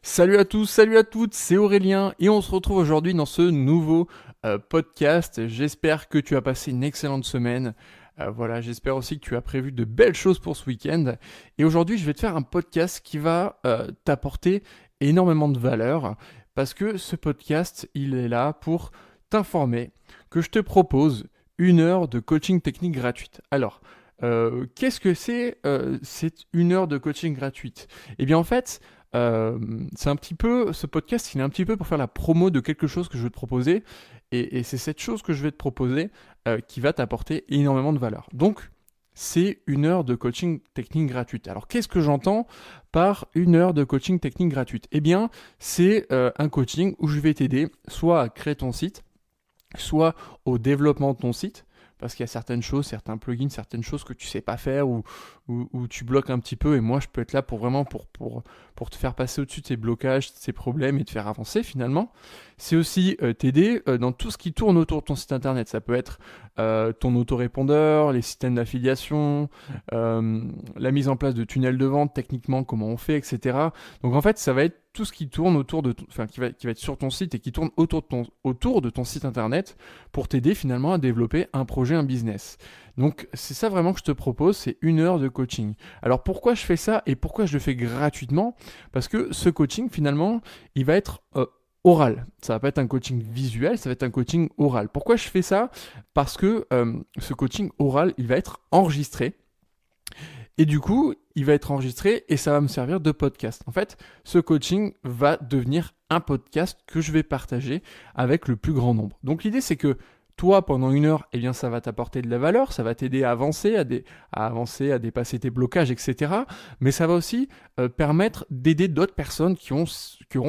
Salut à tous, salut à toutes, c'est Aurélien et on se retrouve aujourd'hui dans ce nouveau podcast. J'espère que tu as passé une excellente semaine. Voilà, j'espère aussi que tu as prévu de belles choses pour ce week-end. Et aujourd'hui, je vais te faire un podcast qui va t'apporter énormément de valeur parce que ce podcast, il est là pour t'informer que je te propose 1 heure de coaching technique gratuite. Alors, qu'est-ce que c'est cette 1 heure de coaching gratuite? Eh bien, en fait, c'est un petit peu, ce podcast, il est un petit peu pour faire la promo de quelque chose que je veux te proposer, et c'est cette chose que je vais te proposer qui va t'apporter énormément de valeur. Donc, c'est 1 heure de coaching technique gratuite. Alors, qu'est-ce que j'entends par 1 heure de coaching technique gratuite? Eh bien, c'est un coaching où je vais t'aider soit à créer ton site, soit au développement de ton site, parce qu'il y a certaines choses, certains plugins, certaines choses que tu sais pas faire ou tu bloques un petit peu, et moi je peux être là pour vraiment pour te faire passer au-dessus de ces blocages, de ces problèmes et te faire avancer finalement. C'est aussi t'aider dans tout ce qui tourne autour de ton site internet. Ça peut être ton autorépondeur, les systèmes d'affiliation, la mise en place de tunnels de vente, techniquement comment on fait, etc. Donc en fait ça va être tout ce qui tourne autour de enfin qui va être sur ton site et qui tourne autour de ton site internet pour t'aider finalement à développer un projet, un business. Donc c'est ça vraiment que je te propose, c'est 1 heure de coaching. Alors pourquoi je fais ça et pourquoi je le fais gratuitement? Parce que ce coaching finalement, il va être oral. Ça va pas être un coaching visuel, ça va être un coaching oral. Pourquoi je fais ça? Parce que ce coaching oral, il va être enregistré. Et du coup, il va être enregistré et ça va me servir de podcast. En fait, ce coaching va devenir un podcast que je vais partager avec le plus grand nombre. Donc l'idée, c'est que toi, pendant 1 heure, eh bien, ça va t'apporter de la valeur, ça va t'aider à avancer, à avancer, à dépasser tes blocages, etc. Mais ça va aussi permettre d'aider d'autres personnes qui auront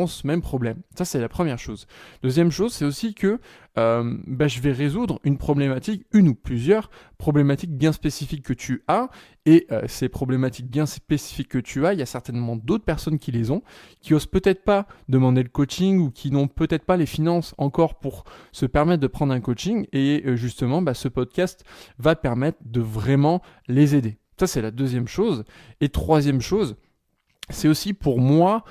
ce même problème. Ça, c'est la première chose. Deuxième chose, c'est aussi que je vais résoudre une problématique, une ou plusieurs problématiques bien spécifiques que tu as. Et ces problématiques bien spécifiques que tu as, il y a certainement d'autres personnes qui les ont, qui osent peut-être pas demander le coaching ou qui n'ont peut-être pas les finances encore pour se permettre de prendre un coaching. Et justement, ce podcast va permettre de vraiment les aider. Ça, c'est la deuxième chose. Et troisième chose, c'est aussi pour moi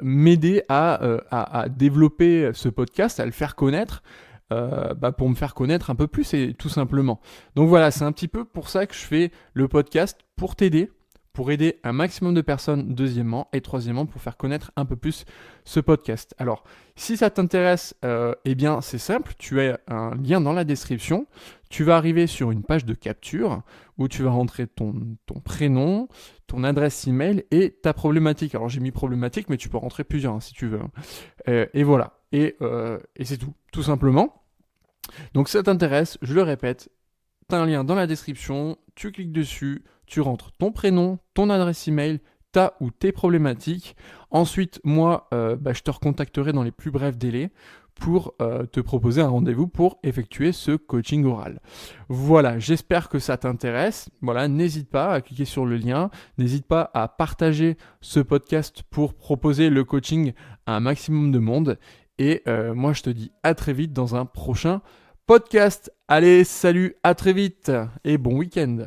m'aider à développer ce podcast, à le faire connaître, pour me faire connaître un peu plus et tout simplement. Donc voilà, c'est un petit peu pour ça que je fais le podcast, pour t'aider, pour aider un maximum de personnes, deuxièmement, et troisièmement, pour faire connaître un peu plus ce podcast. Alors, si ça t'intéresse, eh bien, c'est simple, tu as un lien dans la description, tu vas arriver sur une page de capture où tu vas rentrer ton prénom, ton adresse email et ta problématique. Alors, j'ai mis problématique, mais tu peux rentrer plusieurs si tu veux. Et voilà, et c'est tout simplement. Donc si ça t'intéresse, je le répète, tu as un lien dans la description, tu cliques dessus, tu rentres ton prénom, ton adresse email, ta ou tes problématiques. Ensuite, moi, je te recontacterai dans les plus brefs délais pour te proposer un rendez-vous pour effectuer ce coaching oral. Voilà, j'espère que ça t'intéresse. Voilà, n'hésite pas à cliquer sur le lien, n'hésite pas à partager ce podcast pour proposer le coaching à un maximum de monde. Et moi, je te dis à très vite dans un prochain podcast. Allez, salut, à très vite et bon week-end.